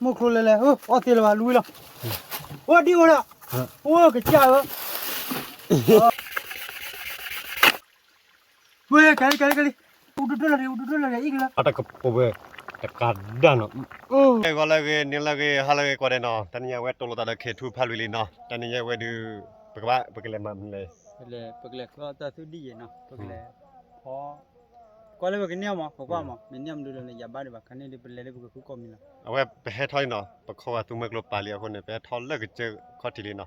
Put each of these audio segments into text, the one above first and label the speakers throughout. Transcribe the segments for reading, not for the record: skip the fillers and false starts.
Speaker 1: 木头来，哦对了吧，录了，我丢了，我个家伙，喂，赶紧，我都了，一个了，
Speaker 2: ada kepobe kadang no kalau lagi ni lagi hal lagi kau no tanya wet tolo tada ketu palwili no tanya wet du berapa berkelima mulai
Speaker 1: Pekle ko ta tu di no pekle ko le ke niam ko kwa ma me niam du le ya ba de ba kan ni le bu ku ko mi la
Speaker 2: awet behe thoi no bakau tu mek lo pali aku ni behe thol lagi je kau tili no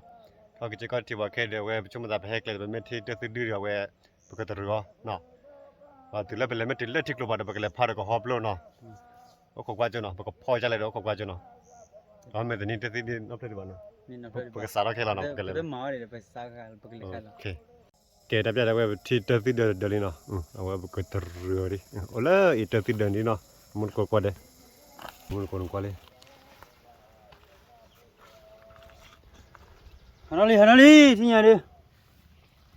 Speaker 2: kau je kau tiba ke de wet cuma dah behe kle be meti tu tu diri awet bekat terus no tu le bele meti le tik lo pada bekle pada ko hop lo no ko kwa je no ko phoi jale do ko kwa je no kau me ni tu tu di no tu di mana
Speaker 1: ni na pe
Speaker 2: bekat sarah kela no bekle
Speaker 1: pe ma de pe sa ka pekle ka la
Speaker 2: okay Oke, tapi ada web tidak dari no, awak buka terus Olah itu tidak di no, mun kau kuat deh, mun kau kuat deh.
Speaker 1: Hanali, sini ada.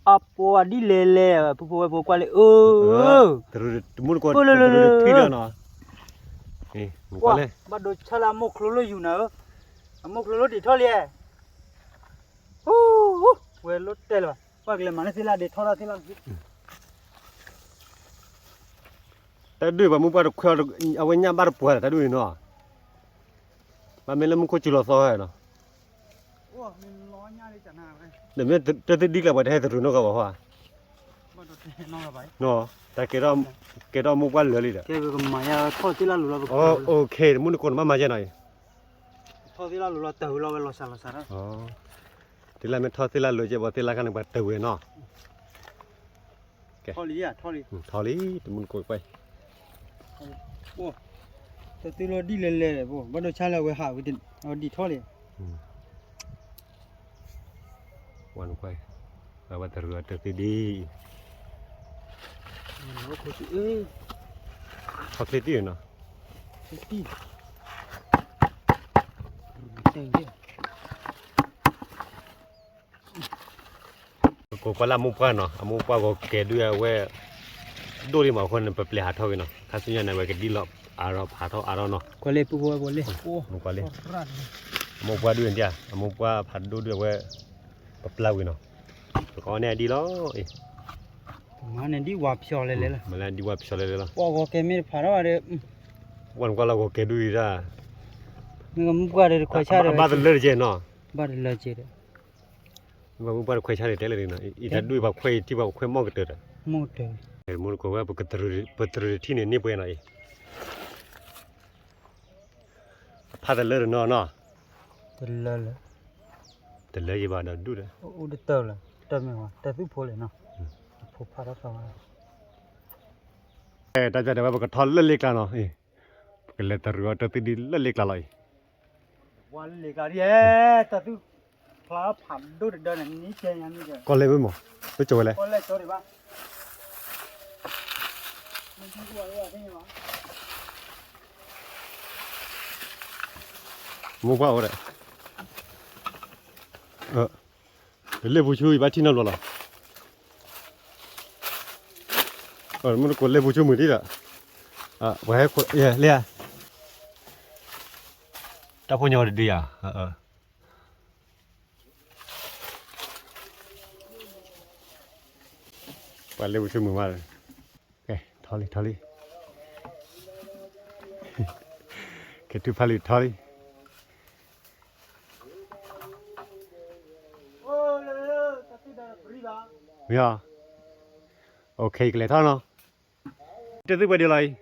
Speaker 1: Apa adi lele, pupu kuali. Oh.
Speaker 2: Terus mun kau terus tidak no. Mun kuat deh.
Speaker 1: Bado chala mok lolo yuna. Mok lolo di tholi. Well, tel ba. Pagle mana sila di thora sila.
Speaker 2: Tadi bamu pada kuat, awalnya baru puas tadi no. Bamu lemu kau cilo soal no.
Speaker 1: Wah, min lo nya di sana.
Speaker 2: Demi tadi di kalau pada terus no kau bawa.
Speaker 1: Bado no la bai.
Speaker 2: No, tak kira mu kuat lagi dah.
Speaker 1: Ke maya tho sila lula.
Speaker 2: Oh, okay, mun kau mana macam ni?
Speaker 1: Tho sila lula tahu lo sala.
Speaker 2: Oh. Tila me thau tila lo je bo tila kan ba tawe no.
Speaker 1: Tholi ya, tholi.
Speaker 2: Tholi tu mun koi pai.
Speaker 1: Wah. Tu lo di lele bo. Bado chala we ha we din. Di tholi.
Speaker 2: Wan pai. Ba teru tu di. Thau ti no.
Speaker 1: Ti.
Speaker 2: Ko pala mu pa no, amu pa ko ke du ya we do ri ma khon pe ple ha thau no. Kha sunya na we ke di lo aro pha thau aro no.
Speaker 1: Ko le pu bo le.
Speaker 2: Mu pa le. Mu pa du dia, amu pa pha du du we pe pla wi no. Ko ne di lo.
Speaker 1: Mana di wa pyo le la.
Speaker 2: Mala di wa pyo le la.
Speaker 1: Wa ko ke mi pha ra de.
Speaker 2: Wan ko la ko ke du ra.
Speaker 1: Ni mu pa de ko cha de.
Speaker 2: Ba de le je no.
Speaker 1: Ba de le je de.
Speaker 2: Ba mu pa khoi cha de te le no. I da du ba khoi ti ba khoi mo ke te da.
Speaker 1: Mo te.
Speaker 2: Mun ko wa pe terus ti ni pe na. Pha de le no no.
Speaker 1: Te le.
Speaker 2: Te le ba da du da.
Speaker 1: O de te la. Te me wa. Te tu pho le no. Pho pha ra sa.
Speaker 2: Ta ja de ba ko thol le ka no. Ke le terus ta ti di le ka lai.
Speaker 1: Wa le ka ri te tu. Pha pham do de na ni che yan ni ke.
Speaker 2: Ko le mo. Pe cho le.
Speaker 1: Ko le cho de ba. Ni ku wa ya ni ma.
Speaker 2: Mu ba ore. Le bu chu ba ti na lo la. Mun ko le bu chu mu di da. Wa ko ye le. Ta pho nyo de di ya. Và lưu cho mừng mà ok tholi cái thứ phải tholi yeah ok cái này thôi nó cái thứ bây giờ này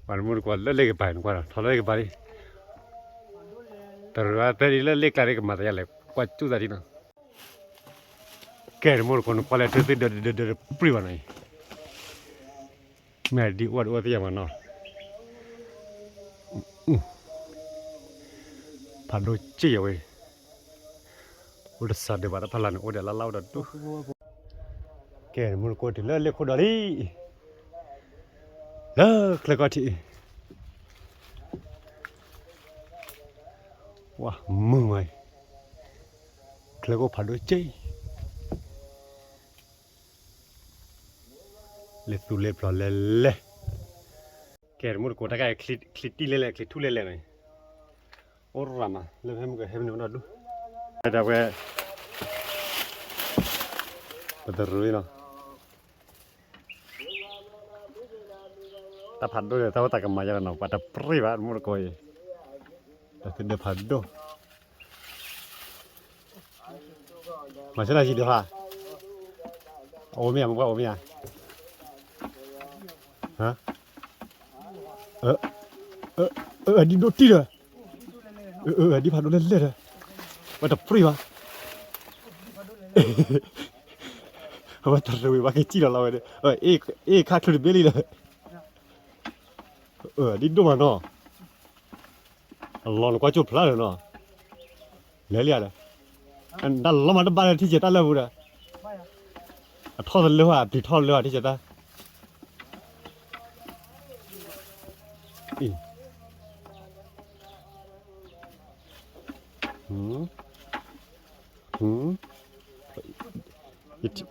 Speaker 2: bạn muốn qua lấy cái bàn qua tholi lấy cái bàn đi từ ra tới lấy cái mặt ra lại qua chút ra đi nào Kaya mau kon kuala tu dari priwa nai. Mari di uat yang mana? Padu cie ya weh. Udah sadar pada pelan, udah lalau dah tu. Kaya mau kon tu le kau dari. Le kelakati. Wah, mengai. Kelakau padu cie. Le tu le pla le Kaya mur kota kaya kliti lele klitu lele nih. Orang mah lebih muka hebat nih dulu. Ada gue betul ini. Tak padu deh tahu tak kemana kan? Pada perih banget mur koi. Tapi dia padu. Masih lagi dia ha? Omi ya, muka Omi ya. Hah? Di doti dah. Di padu lele dah. Pada perih banget. Apa terlalu pakai cila lawan dia. Kak tu beli dah. Di dua mana? Allah nak kau cuba pelan no. Leli ada. Dah lama dah balikที่จะแล้วbudak. ทอดเลยว่ะติดทอดเลยว่ะที่จะได้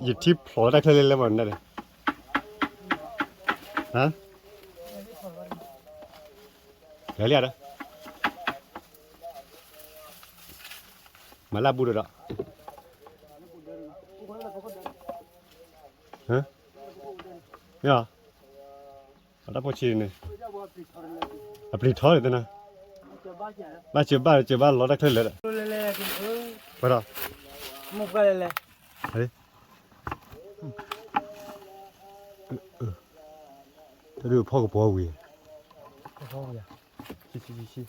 Speaker 2: อย่าทิพย์โผล่ได้แค่เล่นแล้วมันได้เลยฮะเรียกนะมาลาบูดเหรอฮะเนี่ยอะไรพอชีนี่อัปลีทอดเลยนะมาเจ็บบ้าล้อได้แค่เล่นไปหรอมุกไปเลยเฮ้ย这里泡个包围，泡个呀，去，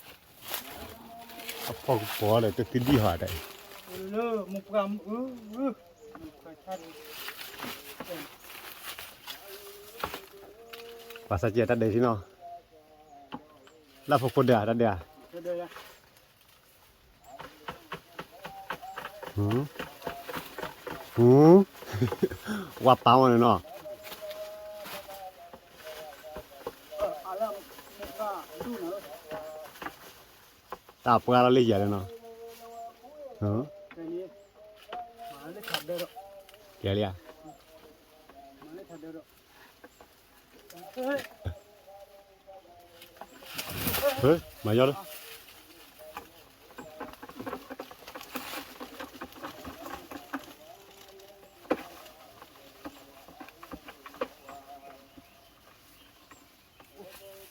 Speaker 2: 泡个包嘞，这最厉害的。木干，把啥子带去喏？那不过的，的。挖包了喏。ตาปลาเราเลยใหญ่เลยเนาะแกเลยอ่ะเฮ้ยมาเยอะเลย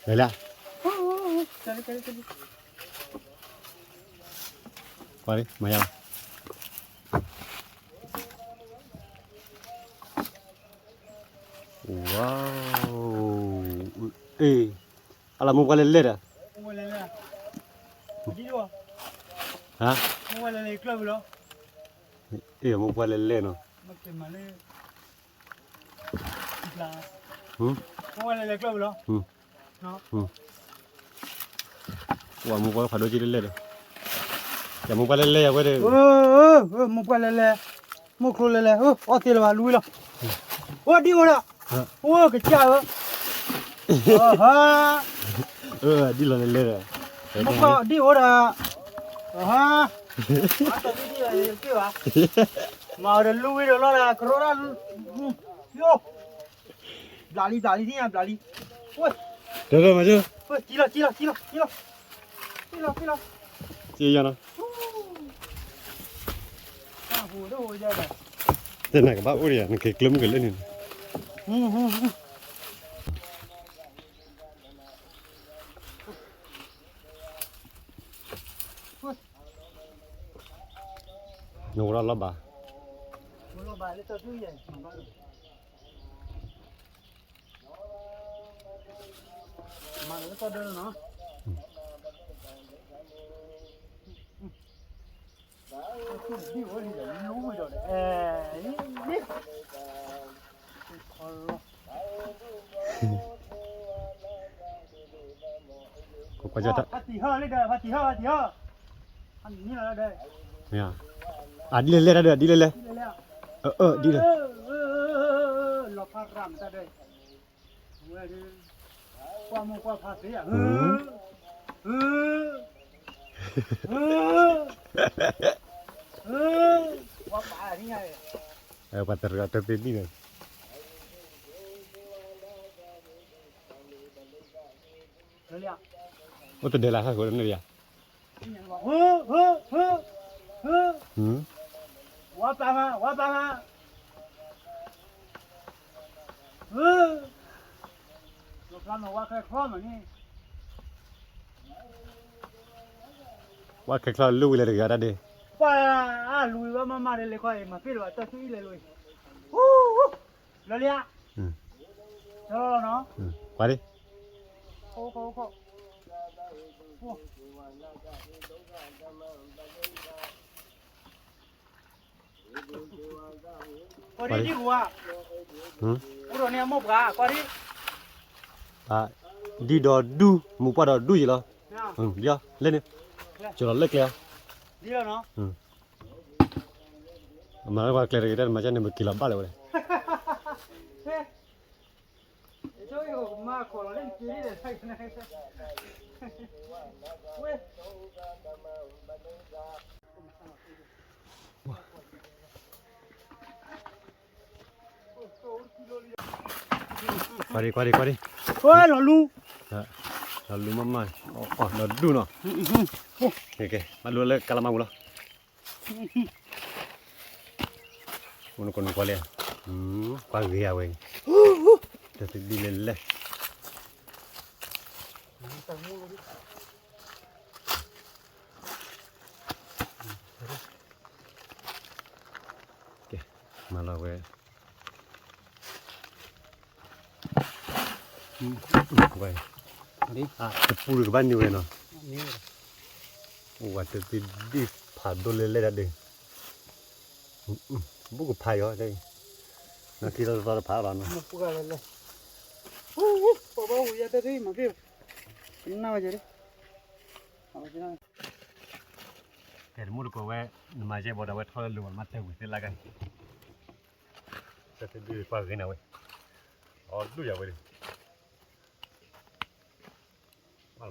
Speaker 2: เลยล่ะไปมายังว้าวอะไรมุกอะไรเล่นอ่ะมุกอะไรเล่นดีด้วยฮะมุกอะไรเล่นกลับเหรอมุกอะไรเล่นเนาะมันเป็นมาเลยอีกแล้วมุกอะไรเล่นกลับเหรอเนาะว่ามุกอะไรพาดูจีเล่นเลยอย่ามุกอะไรเล่นไว้เลยมุกอะไรเล่นมุกอะไรเล่นอ๋อตีละมาลุยละดีวะล่ะกระจายฮะดีละเล่นมุกดีวะล่ะฮะตอนนี้ดีอะไรกี่วะมาเดินลุยเดี๋ยวละกระโดดโย่บลาลีนี่อ่ะบลาลีเดี๋ยวมาเจอจีละจียังนะแต่ไหนกับบ้าอุ้ยอ่ะมันเกลิ้มกันเลยนี่นูรอดบ้าเลยตัวดูใหญ่มาแล้วตัวเดินเนาะดีวะนี่รู้ไม่ได้นี่ก็จะพัดตีห่อเลยเด้อพัดตีห่ออันนี้อะไรเด้อเนี่ยดีเลยเด้อดีเลยดีเลยหลบพารามซะเด้อเว้ยความมุ่งความภาษีอ่ะว่าป่าที่ไงปัตตานีเป็นนี่ไง
Speaker 1: แล้วเนี่ย
Speaker 2: โอ้แต่เดี๋ยวละค่ะคนนี้อ่ะ
Speaker 1: เฮ้อเฮ้อเฮ้อเฮ้อ ว่าปามาเฮ้อลูกหลานบอกว่าแค่คล้องนี่
Speaker 2: ว่าแค่คลอดลูกเลยเดี๋ยวได้ดิ
Speaker 1: ป้าลุยว่ามาเลยค่อยมาพี่ว่าจะซื้อเลยลุยฮู้แล้วเนี่ยเจ้าเนาะ
Speaker 2: ไปดิ
Speaker 1: โคก็ดีดีกว่าอุดรเนี่ยมบกะก็ดี
Speaker 2: อ่ะดีดอดูหมูปลาดอดูอยู่เหรอเดี๋ยวเล่นนี่จุดเล็กเลย
Speaker 1: ดีแล้วเนาะ
Speaker 2: มาแล้วว่าเคลียร์กันมาจะเนี่ยมันกินลำบากเลย
Speaker 1: เฮ้ยเจ้าอยู่มาขอเล่นกีเลยใช่ไหมเว้ย
Speaker 2: qua đi
Speaker 1: เฮ้ยหล่อลุง
Speaker 2: là lu mama nó đu nó ok mà lu lên calamau lo muốn con qua liền qua ghia vậy cho tôi đi lên lên ok mà là về vậy
Speaker 1: đi
Speaker 2: cái puru cái ban nhiêu vậy nó
Speaker 1: นี่
Speaker 2: ว่าจะติดดิผ่านโดนเลยได้ดิบุกพายเหรอได้นาทีเราจะผ่านแล้วเนาะ
Speaker 1: มาปุ๊กอะไรเลยโอ้โหพ่อบอกว่าอย่าได้มาเดี๋ยวน่าจะดิเอาไปนะ
Speaker 2: แต่มุดก็ว่ามาเจ็บบ่ได้ว่าทอดลงมาเตะวิ่งละกันจะติดดิปากกันเอาไว้อ๋อดูอย่าไว้ดิ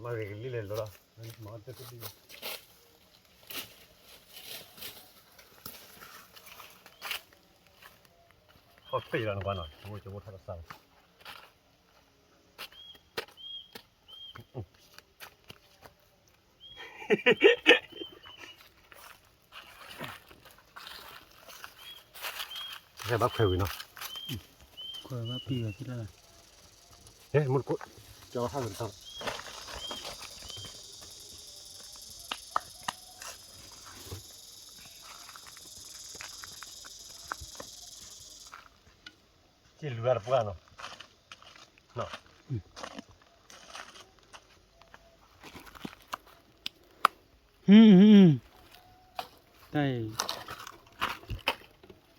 Speaker 2: มาเรื่องนี้เลยล่ะมาจะติดดิเขาตีแล้วนะบ้านน่ะโอ้ยจะมุดทักษะใช่บักเผยเนาะ
Speaker 1: คอยว่าปีกับที่ละ
Speaker 2: เฮ้ยมุดกูจะเอาข้าวเหมือนกันที่เหลือปุ๊กเนาะเนาะ
Speaker 1: ได้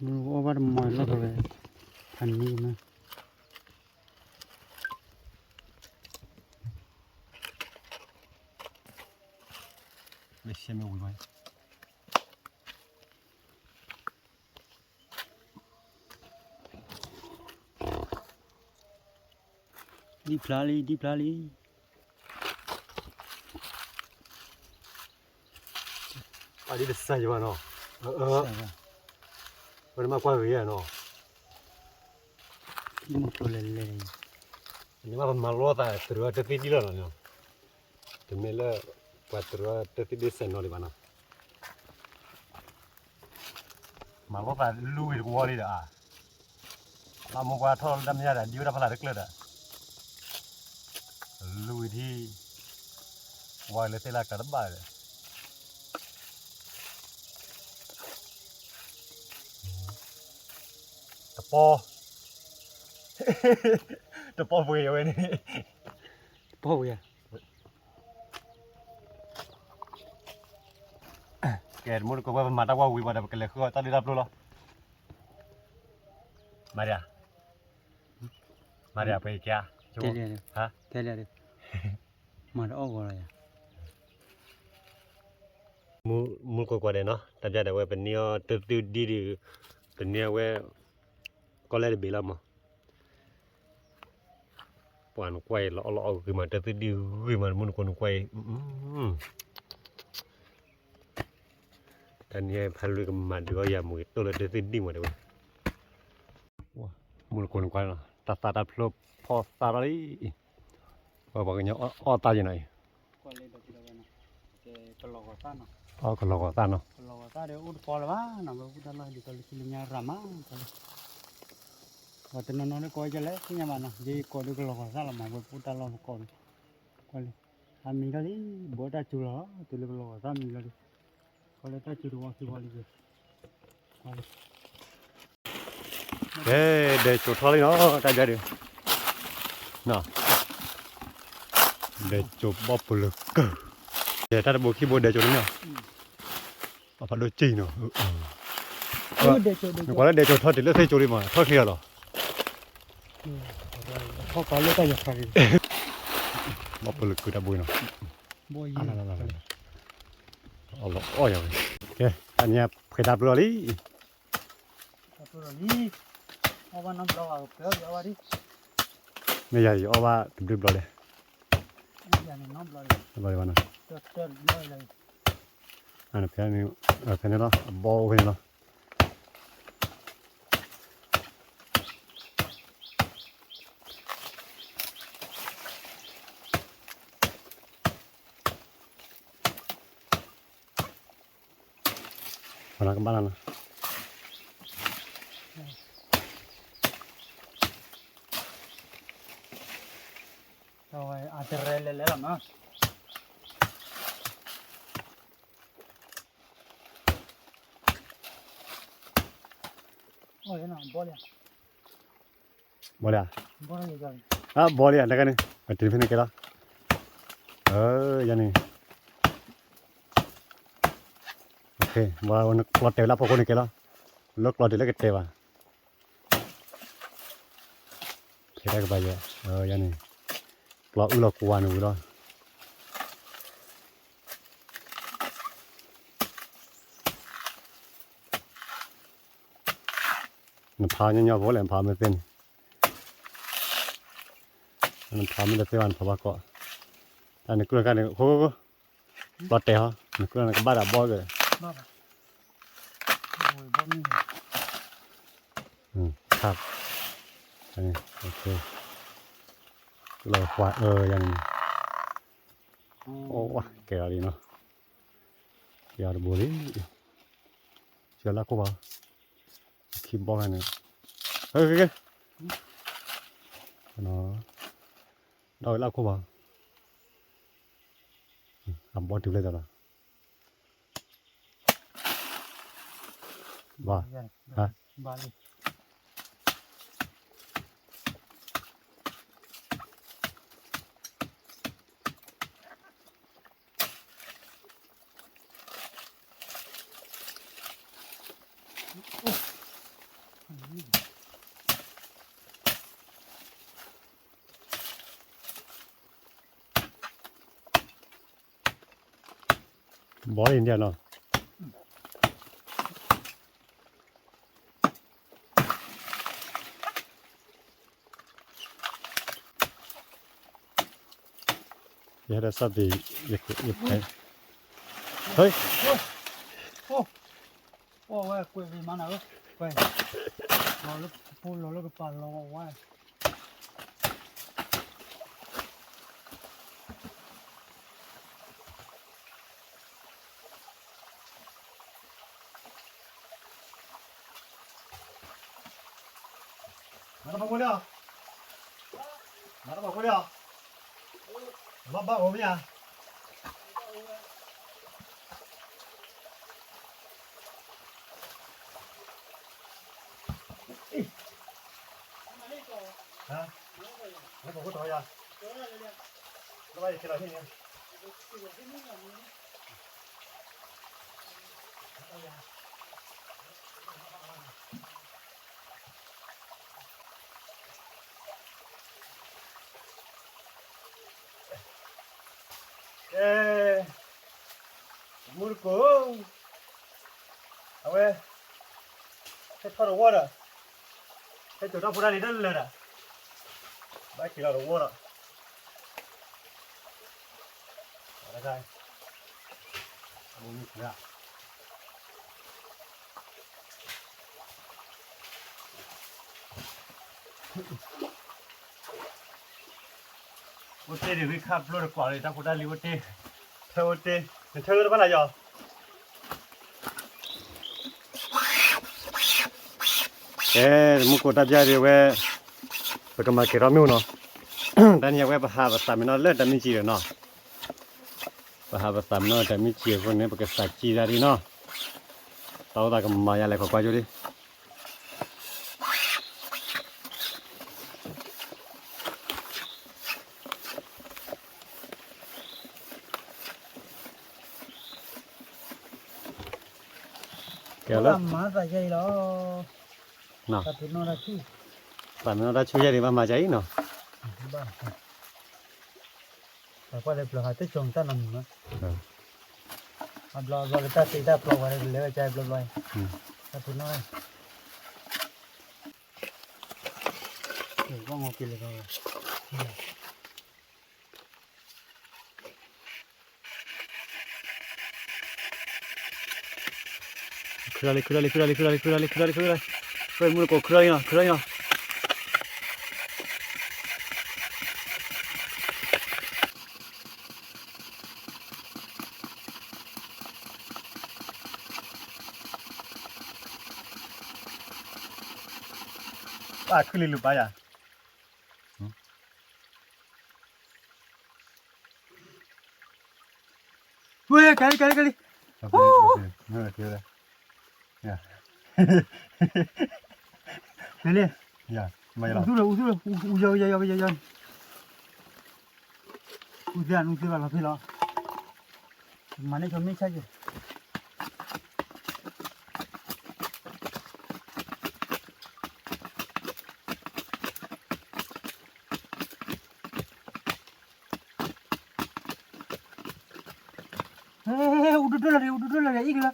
Speaker 1: มึงว่ามันมาแล้วก็เลยอันนี้มั้ย
Speaker 2: ไม่ใช่ไม่วุ่นวาย
Speaker 1: ดีพลาลี
Speaker 2: อันนี้เป็นไส้บ้านเนาะมันมากกว่าเวียเนาะ
Speaker 1: ที่มันตัวเล็ก
Speaker 2: อันนี้มันมาล้อแต่ตัวจะติดดีแล้วเนาะถึงแม้ละว่าตัวจะติดดีเซนเนาะเลยบ้านเนาะมาล้อแต่ลูกอีกวัวเลยอ่ะมาหมกว่าทอดดำยาแต่ดิวดำพลาดเล็กเลยอ่ะลูกที่วัยเลยเตล่ากระบะเลยตะปอ ตะปอเวียเว้ยนี่
Speaker 1: ๆพ่อเว้ย
Speaker 2: แกมุดก็ว่ามาตะว่าวิบัติกันเลยคือตอนนี้รับรู้แล้วมาเดี๋ยวไปแก่
Speaker 1: เทเลียฮะเทเลียดิมาได้ออกอะไรอ่ะ
Speaker 2: มูก็กว่าเด้เนาะแต่จะได้ว่าเป็นเนื้อตื้อดีเป็นเนื้อว่าก็เลยบีแล้วมั้งปานควายเราคือมันตื้อดีคือมันมุนคนควายแต่เนี่ยพันลุยกับมันด้วยยามือตัวเลยตื้อดีหมดเลยมุนคนควายเนาะตัดพลบพอตาลี บอกกันเนาะอ้อตายยังไง
Speaker 1: ก็เลยแบบเราเนาะแต่ก็ลอกซ่าเนาะ
Speaker 2: อ้อก็รอตาเนาะ
Speaker 1: ก็ลอกซ่าเดี๋ยวอุดพอแล้วว่าเนาะอุดอะไรดีก็เลยคิดเงี้ยรามาก็เลยว่าแต่นอนๆก็จะเละที่ยังมันเนาะยี่ก็ดูก็ลอกซ่าละมาอุดอะไรก็เลยก็เลยทำมีก็เลยบัวตาจุลตัวเล็กลอกซ่ามีก็เลยก็เลยตาจุลว่าสิว่าเลยก็เลย
Speaker 2: เดี๋ยวจุดทอเลยเนาะตายใจดิเนาะเดี๋ยวจุดบ๊อบเลยก็เดี๋ยวถ้าบุกี้บุเดี๋ยวจุดนี่เนาะเอาพัดดูจีเนาะ
Speaker 1: เด็ก
Speaker 2: นึกว่าเดี๋ยวจุดทอดเดี๋ยวเลือกใส่จุดเลยมาทอดเคลียร์หรอ
Speaker 1: เขาก็เลยก็อยากไป
Speaker 2: บ๊อบเลยคือตาบุยเนาะ
Speaker 1: บ่อย
Speaker 2: อะไรเอาละอ้อยอย่างโอเคอันนี้เคยดับเรือดิ
Speaker 1: ตัวนี้เอาวันน้ำปลาเปล่าเอาวันนี้
Speaker 2: ไม่ใหญ่เอาว่าดื่มๆเลย
Speaker 1: อย่างน้ำปลา
Speaker 2: บ่อยวันนะ
Speaker 1: เติมน้อยเลย
Speaker 2: อันนี้เพื่อนนี่เพื่อนนี่เนาะบอลเพื่อนเนาะวันนั้นก็บ้านนะ
Speaker 1: เอาไว้อาจจะเร่เลยแล้วมั้งโอ้ยน่ะบอล
Speaker 2: บอลอ่ะ
Speaker 1: บอลเลยกัน
Speaker 2: บอลอ่ะแล้วกันนี่มาตีฟินิกแล้วยันนี่โอเคบอลวันกลอดเตะแล้วพอคนนี้กันแล้วลูกกลอดเดี๋ยวเล็กเตะว่ะเขียนได้ก็ไปเยอะยันนี่กลอดอุลกวนอุลมันพาเนี่ยพอแล้วพาไม่เป็นมันพาไม่ได้เป็นวันพาก็อันนี้กลัวกันเนี่ยโค้ก็ปลอดเตะฮะนี่กลัวกันบ้าดับบอลเลย
Speaker 1: บ้าโอ้ยบอลนี่
Speaker 2: ครับอันนี้โอเคเราควายังโอ้วะแกอะไรเนาะแกอะไรบุรีเชื่อละกูบ่าคิดบอกกันเนี่ยโอเคเนาะเราละกูบ่าทำบอลถึงเลยจ้ะบ้าฮะ
Speaker 1: บ้าเลย
Speaker 2: บอลอินเดียเนาะยังได้สับดียังไปเฮ้ย
Speaker 1: โอ้ยคุยวิมันเอาไปรอแล้วพูดรอแล้วก็ปั่นรอไว้
Speaker 2: มาแล้วบอกกูเดียวมาแล้วบอกกูเดียวมาบ้าผมยังฮะแล้วบอกกูต่อยังแล้วไปที่ไหนที่นี่มูลกูเอาไว้ให้ทอดหัวน่ะให้จุดน้ำพุร้อนนี่นั่นเลยน่ะไม่กินเราหัวน่ะอะไรได้มูลกูอ่ะ
Speaker 1: โอเต้เดี๋ยวพี่ขับรถกว่าเลยถ้ากูได้รีโอเต้
Speaker 2: เธอเต้เธอบ้านอะไรยอมุกตาบยาเรียเวปกมาเกรามิวเนาะแต่เนี่ยเวปหาภาษาไม่นอเลิศแต่ไม่จีเนาะปหาภาษาไม่นอแต่ไม่จีคนนี้ปกสักจีดารีเนาะตาวตากมายอะไรก็กว่าจุดิเกี่ยวแล้ว
Speaker 1: มาใส่ใจแล้ว
Speaker 2: เนาะ
Speaker 1: ตัดทุนนอนละที่
Speaker 2: แต่ไม่นอได้ช่วยอะไรมาใจเนาะ
Speaker 1: บ้าแต่ก็เลยปล่อยให้จงตั้งนำนะอับลอบลตัดตีได้ปล่อยไว้เลยใจปล่อยไว้ตัดทุนนอนเดี๋ยวว่างอกินเลยก็
Speaker 2: คืออะไรเฮ้ยมือกูคืออะไรเนาะป้าคือลิลุป้าอ่ะ
Speaker 1: เฮ้ยกัน
Speaker 2: โอ้เนื้อเกลือเนี่ย
Speaker 1: เลย
Speaker 2: อย่าไม่หรอก
Speaker 1: 우수래 우야야야야야 우지라 라피라 만에 좀 미차지 에이 우두들라래 이길라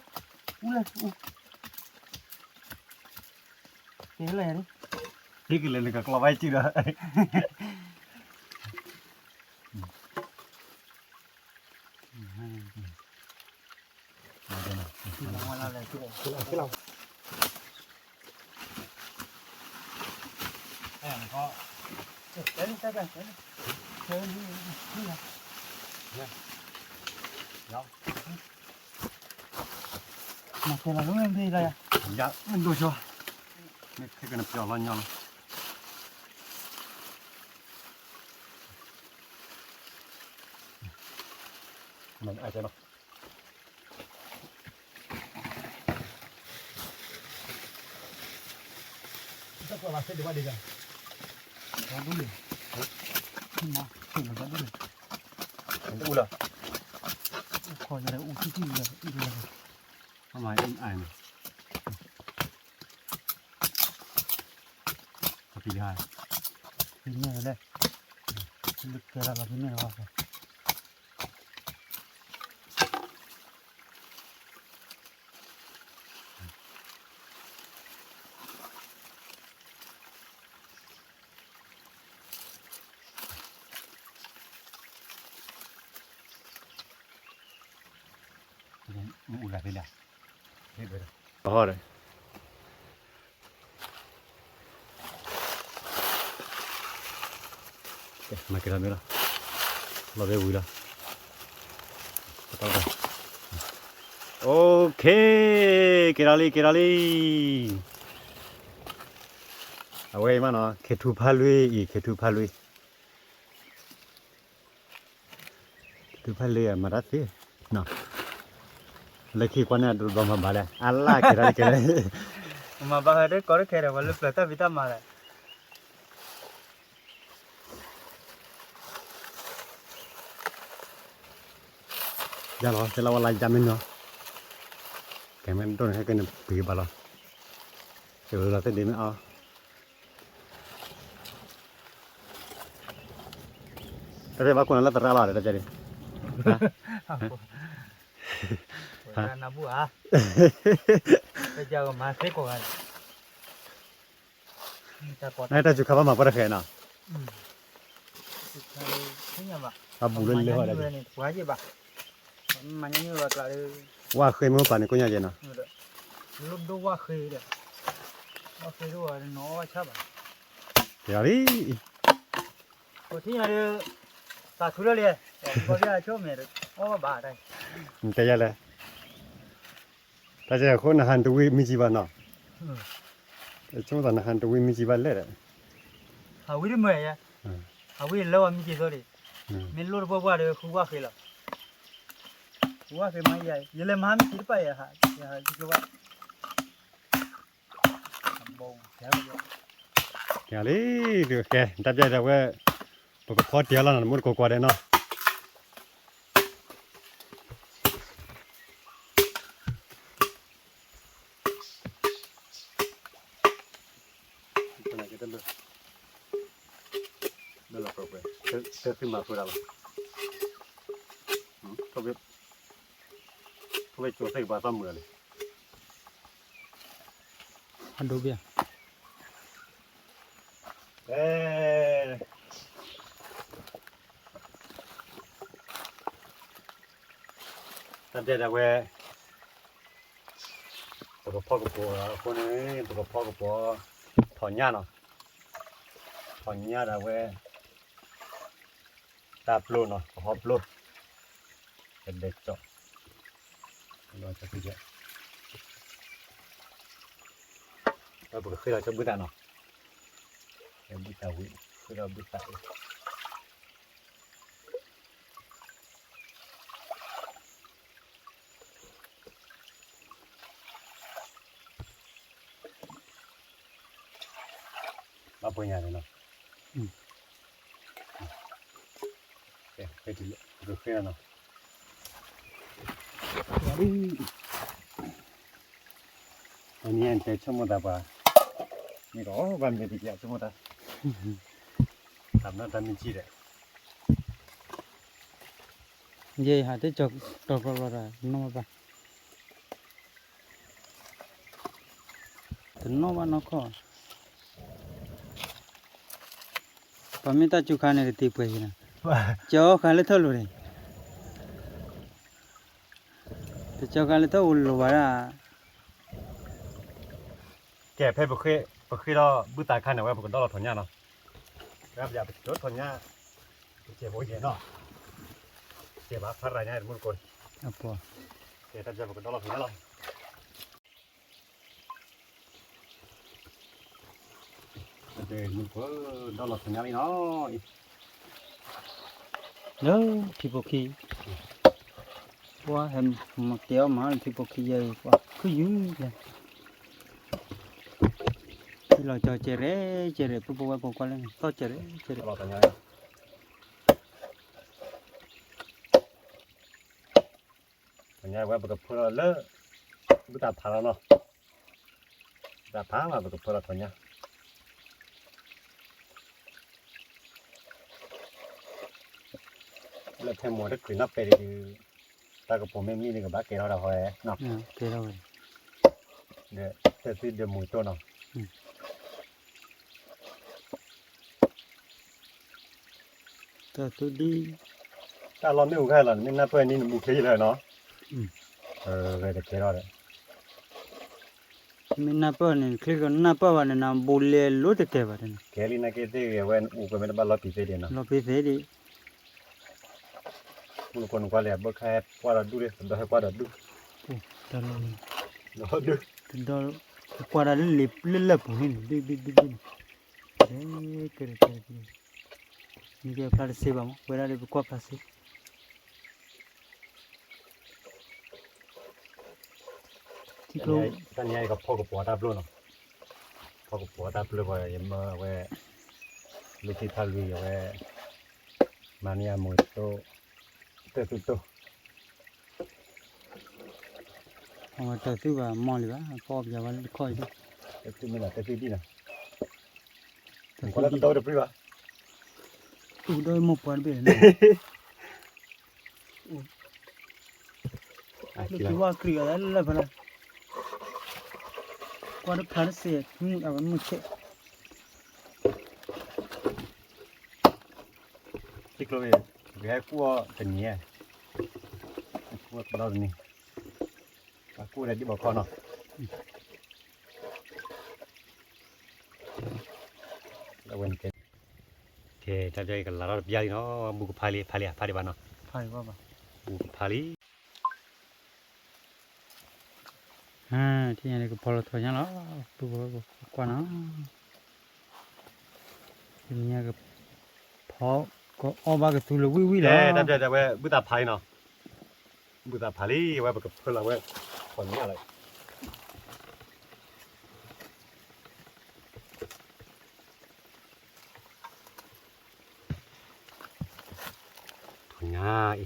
Speaker 1: 울래 걔라 야리
Speaker 2: ठीक ले लेकर क्लवाई चीरा
Speaker 1: เราแอบก็เดินไปเดินนี่นะมาเจอเราไม่ได้เลยอ่ะ
Speaker 2: dạ mình đuổi cho cái cái này nhỏ lên nhau mình ai cho nó
Speaker 1: chắc là sẽ được bao giờ có đúng rồi mà chỉ là đúng rồi
Speaker 2: mình u là
Speaker 1: khỏi giờ u chi rồi
Speaker 2: không phải em ai này thì hai
Speaker 1: thì nghe đây lực kia là cái này vào rồi
Speaker 2: u là thế nào đó rồi mà cái nữa là về vui là ok cái đi à vậy mà nó cái thu pha lui mà đã thế nào lấy khi quan hệ được bằng bà này Allah cái đấy
Speaker 1: mà bà đấy có cái này mà lúc là ta bị ta mà này
Speaker 2: ya lo se la wala jamin no kemen don he ken pi bala se la te de me a tare ba kon la tara la de jari
Speaker 1: ha na bu à bây giờ mà thế của anh
Speaker 2: nai ta chu khaba ma pa khe na
Speaker 1: thế nhà bà
Speaker 2: abu le le hola
Speaker 1: quá gì bà mà như vậy là
Speaker 2: wa khe mo pa ni ko nya je na
Speaker 1: lúc đó quá khơi đấy quá khơi rồi nó chắc bà
Speaker 2: ya ri
Speaker 1: có thế nhà cả thứ đó liền có cái chỗ mẹ được ô bà đây
Speaker 2: แต่ยะเลยแต่จะคนหันตัวมีจีบานเนาะช่วงตอนหันตัวมีจีบานเลย
Speaker 1: à quý đi mẹ ya à quý lâu anh chỉ thôi đi mình luôn bao qua được khu qua khi là khu qua khi mấy vậy giờ làm ham chỉ phải hả hả cái vậy bông kéo vậy
Speaker 2: แกเลยดูแกดับใจแต่ว่าปกติพอเดียวแล้วนะมันกว่าเด้เนาะตัวไหนจะเลือกเลือกตัวไปเลือกขึ้นมาตัวละเขาไปโจทย์ใส่บาซ้ำมือเลย
Speaker 1: ăn đồ bia
Speaker 2: ตัดใจแต่ว่าตัวพ่อกับปัวคนนี้ตัวพ่อกับปัวถอนหญ้าเนาะถอนหญ้าแต่ว่าตาปลุกเนาะหอบปลุกเป็นเด็กเจาะเราจะพิจารณาเราบอกคือเราจะบึ้ดเนาะเราบึ้ดตาวิคือเราบึ้ดตามาปุญญาเลยเนาะไปที่ดูคือเนาะอันนี้อันเป็นชั่วโมงตาบ่านี่ก็วันเป็นปีชั่วโมงตาทำนั่นทำนี่จีเลย
Speaker 1: vậy hả tới chọc chọc rồi nó mà nó mà nó có và mình ta chụp khăn này thì bơi nè cho khăn lấy thâu luôn này thì cho khăn lấy thâu luôn vậy à
Speaker 2: แก่เพ่บ่เคยเราบึ้ดตาคันเอาไว้บ่ก็ดอเราถอนหญ้าเนาะครับอย่าไปรถถอนหญ้าเจ็บบ่เจ็บเนาะเจ็บพัดไรเนี่ยมันกด
Speaker 1: apa
Speaker 2: เจ็บถ้าจะบ่ก็ดอเราถอนหญ้าเนาะเดี๋ยวมันก็ดอเราถอนหญ้านี่เนาะ
Speaker 1: đó thì bộ khi qua hem một téo mà thì bộ khi vậy qua cứ dữ vậy thì lo cho chè ré bộ qua lên to chè ré
Speaker 2: เราถอนหญ้าถอนหญ้าไว้บ่ก็เพื่อเลอะบึ้ดตาพาแล้วเนาะตาพามาบ่ก็เพื่อถอนหญ้าแล้วแค่หมดได้ขึ้นนับไปดีตากับผมไม่มีนี่ก็บ้าเกล้าเราหอยเนาะ
Speaker 1: cái đâu rồi
Speaker 2: 네, 그래서 이제 뭐 또 나.
Speaker 1: tôi đi
Speaker 2: 다 런네 우가 런 맨날 또 애니 뭐 계기래 너. 그래 계라래.
Speaker 1: mình nạp vào này khi còn nạp vào này làm bù lê lúa được kẹp vào đây
Speaker 2: 계리나 계대 웬 우가 맨날 발로 비세리 나.
Speaker 1: nó bị thế đi
Speaker 2: 뭐 con 관리야 뭐 khai qua là đuôi đó hay qua là đuôi.
Speaker 1: đó là
Speaker 2: Nó đuôi.
Speaker 1: đó qua đó lip lip của mình đi đấy cái như cái plastic bằng quay ra đi qua plastic thì cô
Speaker 2: cái này có phô của đáp luôn. Phô của đáp luôn rồi em về lúcที่ทะเลเว้มาเนี่ยหมดโตโต
Speaker 1: mà từ từ vào mò lửa co giờ vào coi đi
Speaker 2: Itu mina, tapi di na. Kalau tahu dah priwa.
Speaker 1: Udah mau pan bel ni. Lu wa kriya la bala. Qua được khá xe, nhưng ở một chế.
Speaker 2: Chỉ có về cua tình nhẹ. Cua đâu rồi nè. Cua này đi bảo con nào. Là quên cái เทจับใจกันลาเราเบียร์เนาะบุกพาลีบ้านเนาะ
Speaker 1: ไผ่ว่าบ่
Speaker 2: บุกพาลี
Speaker 1: ที่นี่ก็พอเราถอยยังแล้วตัวกว่านะทีนี้ก็พอก็ออกมาก็ตัวเลยวิแล้ว
Speaker 2: จับใจเว้ยบุตรพาลีเนาะบุตรพาลีเว้ยกับเพื่อนเราเว้ยคนนี้อะไรถุงง่าย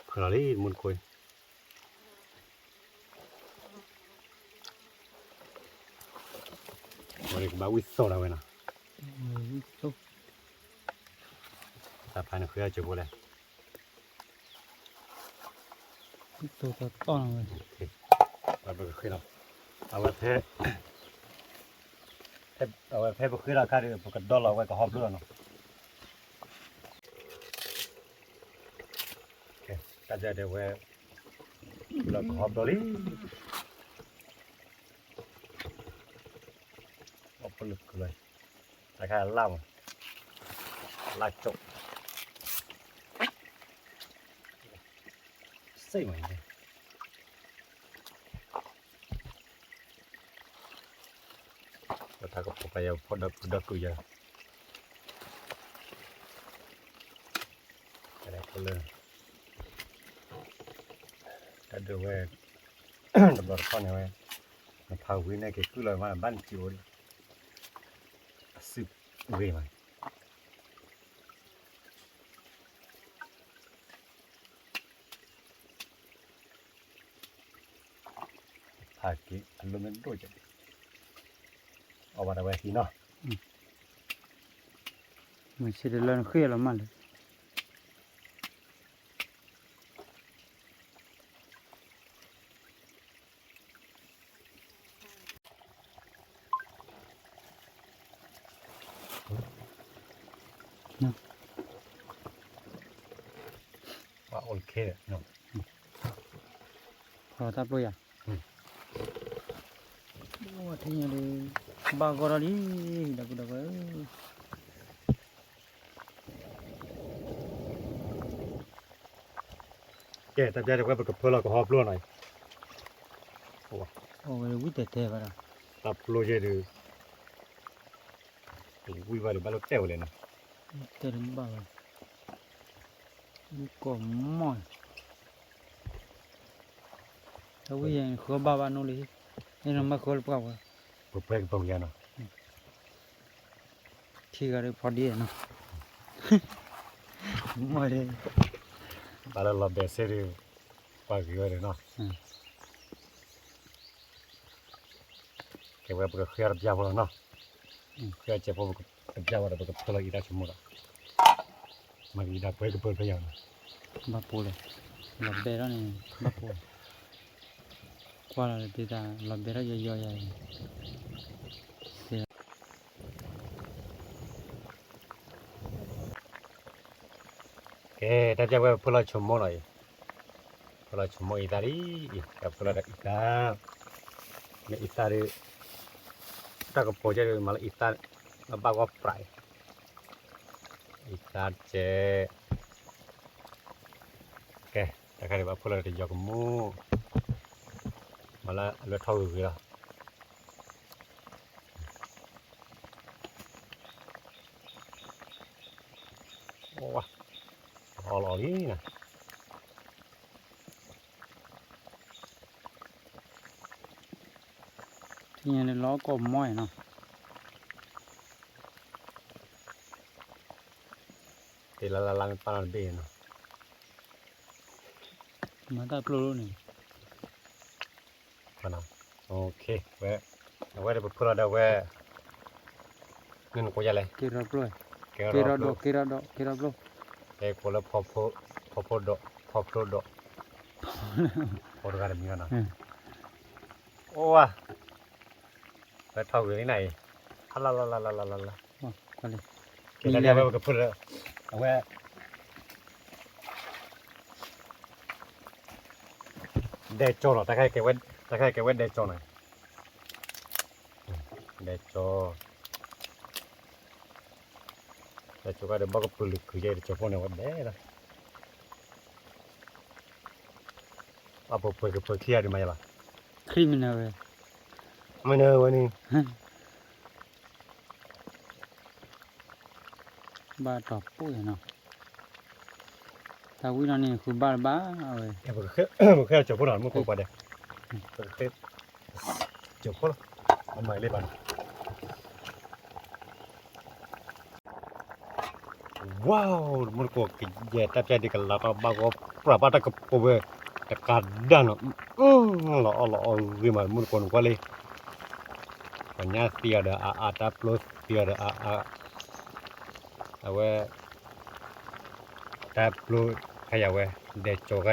Speaker 2: เพื่อนเราลีมุนคุยวันนี้ก็มาวิสโซแล้วเว้ยนะ
Speaker 1: ตุ๊ก
Speaker 2: แต่ภายในคือจะพูดเลย
Speaker 1: ตัวต้นเลย
Speaker 2: เราไปคุยเราเอาไว้เพเอาไว้เพไปคุยเราค่าเดือนปกติดอลลาร์ไว้ก็หอบเรื่องเนาะโอเคก็จะเดี๋ยวไว้เราก็หอบดอลลี่เอาไปลึกเลยราคาล่ำลาจบใส่ไหมเนี่ยเราถ้าก็พอไปเอาพอดักกูเยอะอะไรก็เลยถ้าดูว่าตำรวจเข้าเนี่ยว่ามันพาวิ่งเนี่ยคือเลยว่าบ้านจิ๋วสืบเว้ยมันพากี่อารมณ์มันด้วยจังเอาไว้ไว้ที่เนาะ
Speaker 1: มันสิได้เล่นเครียดแล้วมันเลยนะ
Speaker 2: ว่าโอเคเนาะ
Speaker 1: พอทับเลยอ่ะโอ้ที่นี่เลยบางกรณีดัก
Speaker 2: แกแต่ใจเดี๋ยวไปกับเพื่อนเราก็หอบล้วนหน่อย
Speaker 1: โอ้ยวิเตะไปละ
Speaker 2: ตับโลเจดูวิวาหรือบ้านเราเต้าเลยนะ
Speaker 1: เตะบ้านี่ก็มั่งถ้าวิ่งขอบ้าโน่เลยนี่เราไม่ขอเปล่า
Speaker 2: เพื่อเพื่อนตรงยันเนาะ
Speaker 1: ที่ก็ได้พอดีนะไม่ได้
Speaker 2: บ้านเราเบสเซอร์ปากเยอะเลยเนาะแกว่าไปกับเคลียร์ยาวแล้วเนาะเคลียร์เจ็บพอกับยาวแล้วไปกับเพื่อนเราอีกได้ชั่วโมงละมันอีกได้ไปกับเพื่อนพยายาม
Speaker 1: บ้าปูเลยหลับเบรนี่บ้าปูกว่าเราตีตาหลับเบรเยอะๆเสีย
Speaker 2: แกแต่จะว่าเพื่อนเราชั่วโมงหน่อยเพื่อนเราชั่วโมงอีตาลีกับเพื่อนเราอีตาเนี่ยอีตาลีถ้ากับโปรเจกต์มาแล้วอีตามาบ้าก็ปลายอีตาเจโอเคแต่ใครว่าเพื่อนเราจะยกมือมาแล้วเลือดเท่าอยู่แล้วโอ้วะออลอนี่นะ
Speaker 1: ที่นี่ล้อก็ม้อยเนาะ
Speaker 2: ตีละลังปานเบนเนาะ
Speaker 1: มาได้ปลุกนี่
Speaker 2: ปานโอเคเว้ยเอาไว้เดี๋ยวเพื่อนเราเดี๋ยวเว้ยเงินกูจะเลย
Speaker 1: กีรับเลย
Speaker 2: เกี่ยว
Speaker 1: กี
Speaker 2: กั
Speaker 1: รั
Speaker 2: บบ
Speaker 1: ดอกกีรับดอกกีรับลูก
Speaker 2: ไอ้คนละพอพอดอกพอพอดอกพอดกันมีกันนะโอ้วะไปเท่าอยู่ที่ไหนฮัลโหลลาลาลาลาลา
Speaker 1: ว้าก็เลย
Speaker 2: เกี่ยวกับเว้ยกับเพื่อนเราเอาไว้เดจโจเนาะแต่ใครเก็บไว้เดจโจหน่อยเดจโจ แต่จุก็เดี๋ยวบอกกับปลุกคือใจจะพอในวันแม่ละเอาไปกับไปเคลียร์ดีไหมล่ะ
Speaker 1: criminal
Speaker 2: ไม่เนอะวันนี้
Speaker 1: ba top pu ya no ta wi no ni khu ba ơi
Speaker 2: เออบอกแค่จบพวกเราเมื่อก่อนเด็กเต็มจบพวกมันใหม่เลยบ้านว้าวมันก็กินเยอะแต่ใจดีกันแล้วก็บางก็ปรับอะไรกับผมแต่การดันอ่ะเราวิมานมันคนก็เลยปัญญาเสียเด้ออาตา plus เสียเด้อเอาไว้ตา plus ใครเอาไว้เด็กโจไก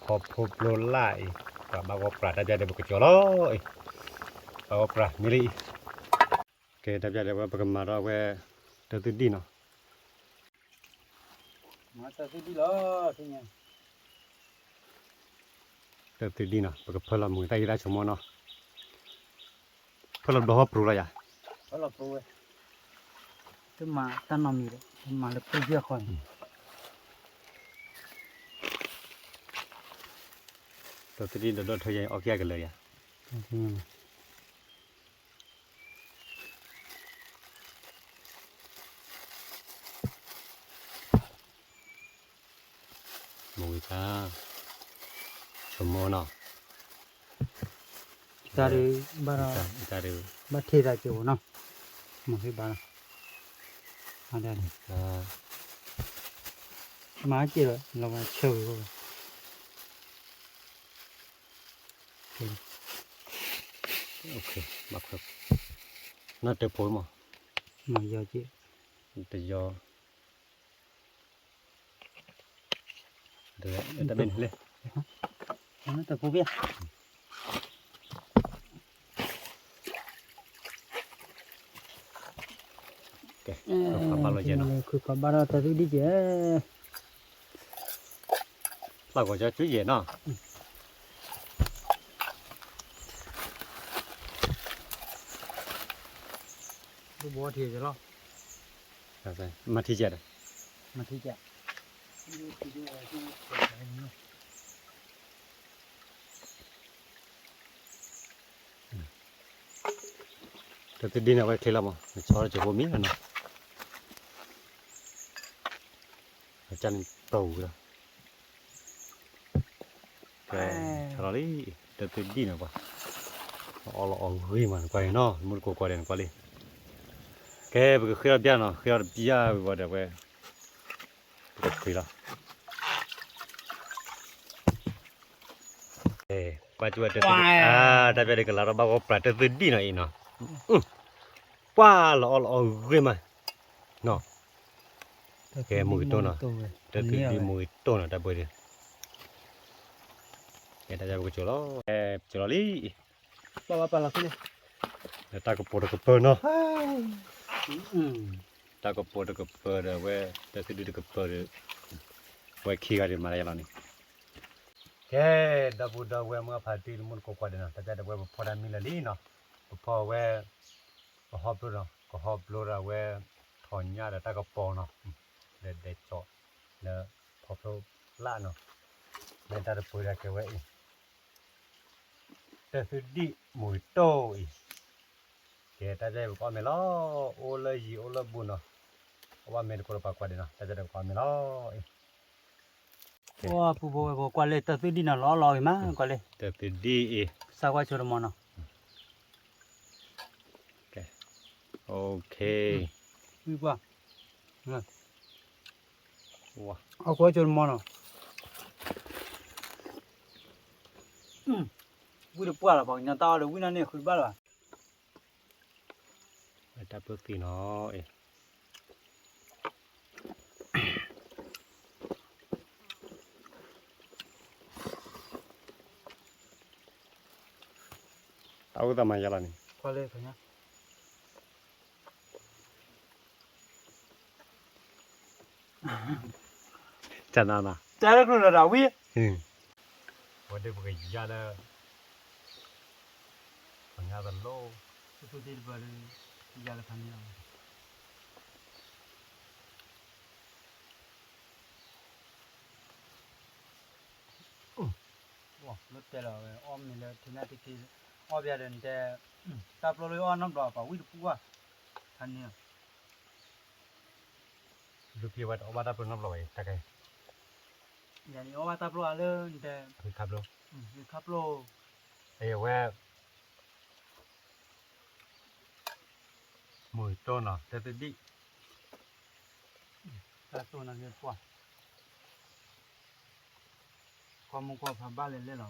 Speaker 2: พอพบโลล่าก็บางก็ปรับใจได้บุกโจล้อบางก็ปรับมิลิแกแต่ใจได้ว่าปกมาเราไว้เติร์ดดีเนาะ
Speaker 1: ma ta si di lo thế nhỉ
Speaker 2: เติร์ดดีเนาะปกเพลมือใต้ได้ชมเนาะเพลดอกปลูกอะไรอ่ะ
Speaker 1: đó là pu thế mà ta nom gì đấy mà là pu kia khỏi
Speaker 2: เติร์ดดีเดี๋ยวเธอยังออกแยกกันเลยอ่ะ
Speaker 1: thế nhỉ
Speaker 2: มือจ้าชมเนาะ
Speaker 1: ta đi ba ra
Speaker 2: จ้าเร็ว
Speaker 1: ba thi ra chỗ nó mà cái ba à đây má chị rồi là mà chơi rồi
Speaker 2: โอเคบักครับน่าจะพูดมั้ง
Speaker 1: mà giờ chị
Speaker 2: แต่ยอเดี๋ยวแต่เป็นเลย
Speaker 1: nó ta pu biết
Speaker 2: โอเคเอาปลาโรยเนาะ
Speaker 1: คือก็บ้านเราแต่ที่ดีเจ้
Speaker 2: เราก็จะช่วยเย็นเนาะ
Speaker 1: ดูบัวทีจะรอ
Speaker 2: ใช่มาที่เจ็ด
Speaker 1: มาที่จะ
Speaker 2: เติร์ดดีนะไว้เคลียร์มั้งชอบจะพูดมิ้งเนาะอาจารย์โตแล้วแกเราดิเติร์ดดีนะป่ะเอาเฮ้ยมันไปเนาะมันก็กว่าเดิมกว่าเลยแกไปเคลียร์เบี้ยเนาะเคลียร์เบี้ยว่าเดี๋ยวไปก็คุยละปัจจุบันเติร์ดแต่เป็นกันแล้วเราบอกว่าปลาเติร์ดดีหน่อยเนาะว้าเราเฮ้ยมันเนาะแกมือโตเนาะเติร์ดดีมือโตเนาะแต่ไปดิแกแต่จะไปจุดล้อจุดล้อลี่
Speaker 1: ba là cái này
Speaker 2: ta có bột được bơ nó
Speaker 1: ừ
Speaker 2: ta có bột được bơ rồi về ta sẽ đi được bơ rồi về khi ra đi mà lại này cái đã bút đã về mà phải đi muốn có qua đây nào taจะได้vềพอได้มีละลีเนาะพอvềก็หอบรู้เนาะก็หอบรู้แล้วvềถอนหญ้าแล้วtaก็ปอเนาะเด็ดเจาะแล้วพอเราละเนาะแล้วtaจะปล่อยได้แค่เว้ยแต่สุดดีหมูโตอีแกตาใจบอกว่าไม่ล้อโอเลยยีโอเลยบุญเนาะว่าไม่ได้คนละปากกว่าเดียวเนาะตาใจบอกว่าไม่ล้อ
Speaker 1: wow pu pu qua lên ta tự đi nào lo lo mà qua lên
Speaker 2: แต่สุดดีอี
Speaker 1: sao qua chỗ đó mà nó
Speaker 2: โอเค
Speaker 1: đi qua
Speaker 2: ว้า
Speaker 1: เอาqua chỗ mà nó vui được qua là bằng nhà tao được vui này khuyên bắt là
Speaker 2: ตาเปลือกตีเนาะเอาแต่มาอย่างไรนี่
Speaker 1: qua lên phải nhá
Speaker 2: จะนานนะ
Speaker 1: trái đất luôn là đảo vi
Speaker 2: วันเด็กพวกยาละปัญญาตะโล
Speaker 1: tôi đi vào đây ra là thằng nào lúc thế là om mình là thì nay thì om giờ đến thế tập rồi om năm đó bảo quý được quá thành nhiều
Speaker 2: ลูกพี่ว่าเอาว่าได้เป็นน้ำลอยตะไคร้
Speaker 1: giờ này om tập rồi lên thế
Speaker 2: คือครับลูก
Speaker 1: khắp lô
Speaker 2: ไอ้แว่มือต้นเนาะแต่ติดดิ
Speaker 1: là tôi là người quá còn một con phạm ba lên lên rồi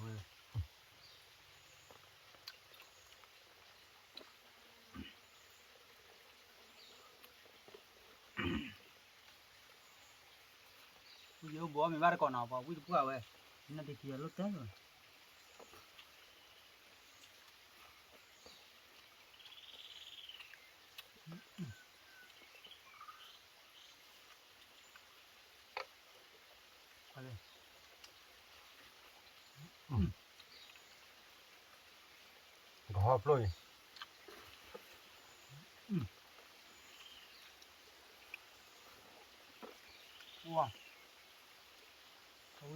Speaker 1: bây giờ bố mình bắt còn nào vào quý được quá vậy nên thì kia lúc tết rồi
Speaker 2: ก็หอบเลย
Speaker 1: wow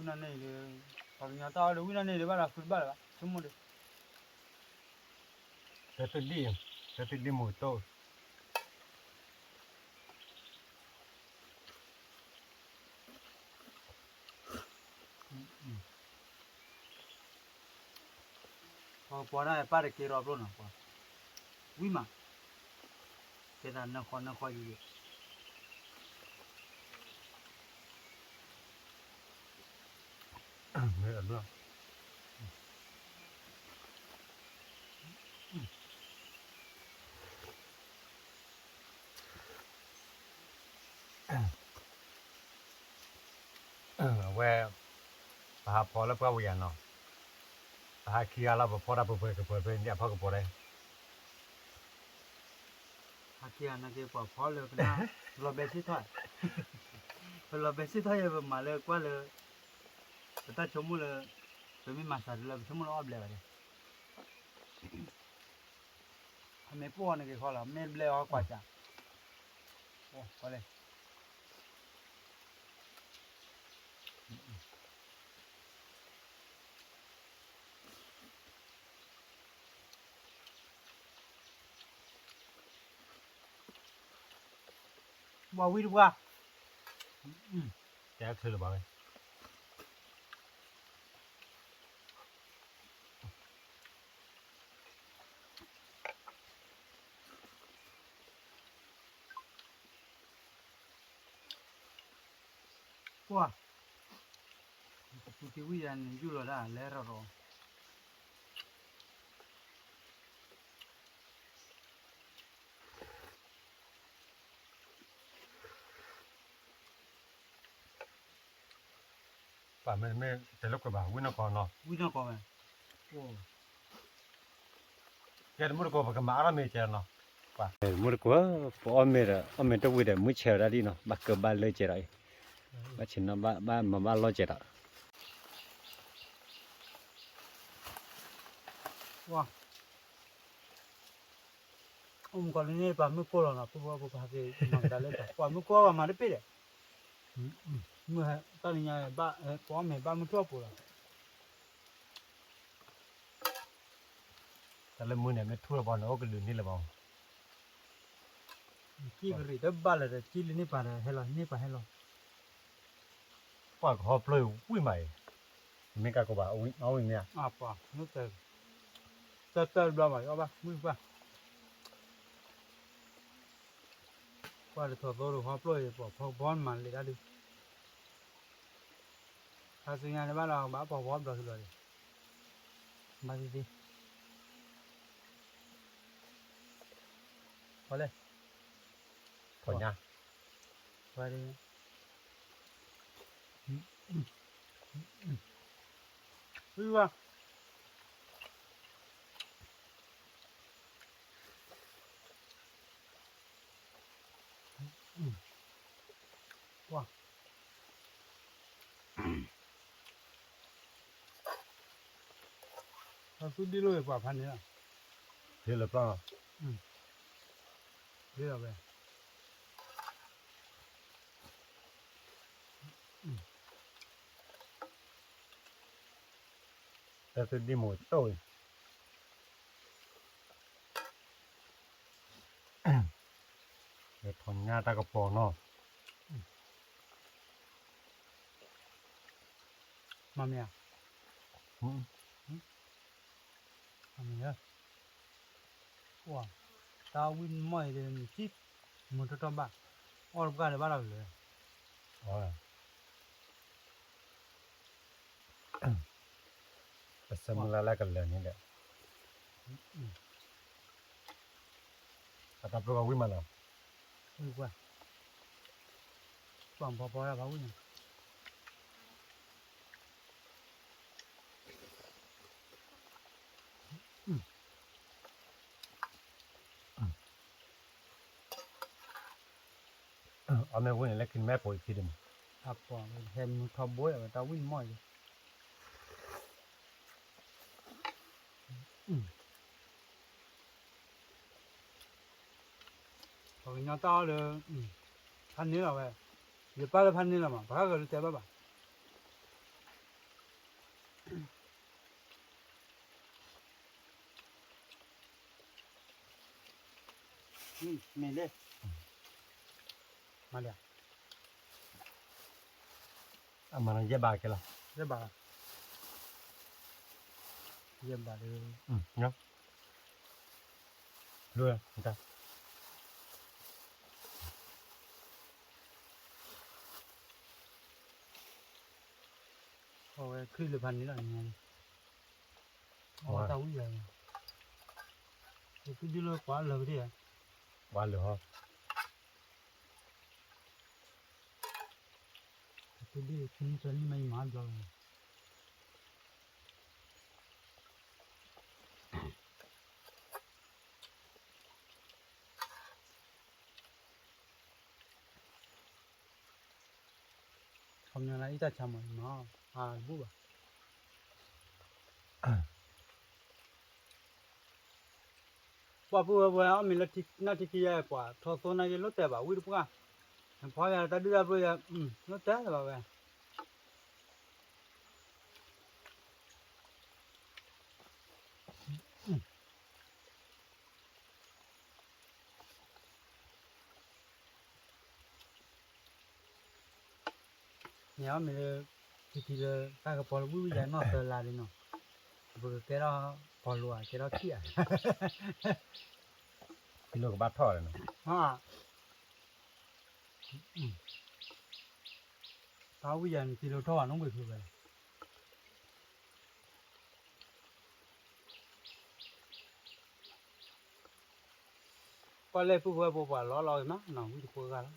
Speaker 1: cái này thì còn nhà tao được cái này thì bắt là phun bắt là chúng mua được
Speaker 2: แต่ติดดิมือโต
Speaker 1: bỏ ra bắt được kia rồi luôn à quý mà cái là nó khó gì
Speaker 2: ไม่เอาเรื่องแว่ปหาพอแล้วก็เวียนเนาะปหาเคลียร์แล้วพอได้เปิดเนี่ยพอก็พอได้
Speaker 1: kia nó kia bỏ phó lừa cái nào rồi bé xí thôi rồi bé xí thôi mà lừa quá lừa người ta chống mua lừa rồi mới mà sạch lừa chống mua nó ấp lừa vậy mấy pua này cái khó là mấy lừa quá chả ô có đây bao quý được qua
Speaker 2: แกคือหรือเปล่า
Speaker 1: qua tụi quý anh du rồi đó lẽ rồi
Speaker 2: ป่าไม่แต่ลูกกระบะวิ่งนครเนาะ
Speaker 1: quý nó còn ô
Speaker 2: แกมุดกบกับมาอะไรไม่เจอเนาะป่ามุดกบพอเมตัววิ่งเดี๋ยวมุดเชื่อได้ดีเนาะบักเกอร์บ้านเลยเจอไรบ้านชินเนาะบ้านมาบ้านล้อเจอละ
Speaker 1: wow ông còn lên đây bà mới cô là cô bà cái mang ra lên bà mới cô mà nó biết đấy mưa tao nhà ba có mẹ ba mươi chục rồi
Speaker 2: แต่ละมือเนี่ยไม่ทั่วบอลเนาะก็ลืมนี่แหละบอล
Speaker 1: chi cái gì đó ba là chi lên đây bà là hay là đây bà hay là
Speaker 2: ป่าก็หอบเลยวิ่งใหม่ไม่กล้ากบะเอาอย่างเนี้ย
Speaker 1: à bà nó từ đâu mà các bác mưa qua qua được thổi rồi hộp rồi bỏ phao bón mà lấy ra đi hai sinh nhật này bắt đầu bảo bỏ bón rồi mà đi có lên
Speaker 2: ผลเนี่ย
Speaker 1: qua đi đi qua quaเราซื้อดีเลยกว่าพันนี้นะ
Speaker 2: เดี๋ยวเราก็
Speaker 1: ดีแล้วไป
Speaker 2: แต่สุดดีหมดโต้ยเดี๋ยวถอนหญ้าตากระปองเนาะ
Speaker 1: มาเมีย
Speaker 2: อืม
Speaker 1: มาเมียว้าตาวินไม่เลยนี่จิ๊บมันจะทำบ้าออกกันเลยบ้าเราเลย
Speaker 2: อ๋อแต่สมุนละกันเลยนี่แหละแต่ปลาวิ่งมาแล้ว
Speaker 1: ดีกว่าฟังพอแล้วบ้าวิน
Speaker 2: เอาแม่วิ่งแล้วกินแม่ป่วยทีเดียว
Speaker 1: ทับปอเห็นมันทับบ่อยตาวินไม่เลยพอกินยาตาเลยพันนี้แล้วเว้ยเดี๋ยวป้าจะพันนี้แล้วมั้งป้าก็รู้จักบ้านี่เลยมาเลย
Speaker 2: เอามาเย็บบากันละ
Speaker 1: เยี่ยมบ้าเยี่ยมบ้าเลย
Speaker 2: เนาะด้วยจ้ะ
Speaker 1: โอ้ยขึ้นเลยพันนี้แล้วยังไงอ๋อตาวิ่งเลยขึ้นดีเลยกว่าเลยดิ
Speaker 2: หวานเหรอ
Speaker 1: ขึ้นดีขึ้นจนไม่มาจ้ะคำยังไงอีตาชามันมาบัวว่าบัวเอามีละทินาทิกี้กว่าทอโซนาเยลแต่บ่าวิ่งปุ๊กอ่ะพอจะตัดดูบัวลแต่บ่าเว้ยเนี่ยมีทิกี้เลยตากระป๋องวิ่งใหญ่มากเลยลาดิเนาะบัวแกเราพอรัวแกเราขี้อ่ะ
Speaker 2: กิโลกับบาททอดเลยเนาะ
Speaker 1: ตาวิ่งใหญ่กิโลเท่าน้องไปคือไปก็เลยผู้ว่าบัวล้อลอยมั้งน้องวิ่งปุ๊กกันแล้ว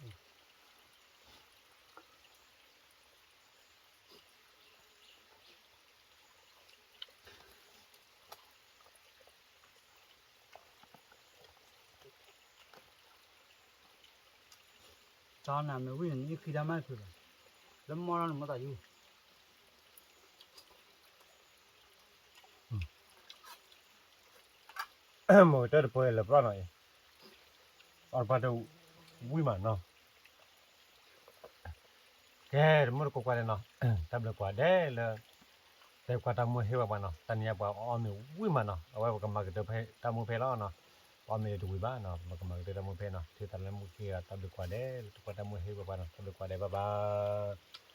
Speaker 1: ตอนนั้นไม่วิ่งนี่คือทำไมคือแล้วมอนั่นมาตายอยู่
Speaker 2: หมูเตอร์ป่วยแล้วปลาหน่อยเอาปลาดูวิ่งมาเนาะแกมันก็กว่าเนาะทำเลยกว่าเด้เลยแต่กว่าทำมือเหี้ยบ้านเนาะตอนนี้ว่าอ๋อมีวิ่งมาเนาะเอาไว้ก็มาเกิดเพทำมือเพล้อเนาะอ๋อมีดูวิบ้านเนาะมาก็มาเกิดทำมือเพเนาะที่ตอนนั้นมือเกี่ยทำเลยกว่าเด้กว่าทำมือเหี้ยบ้านเนาะทำเลยกว่าเด้บ๊ายบาย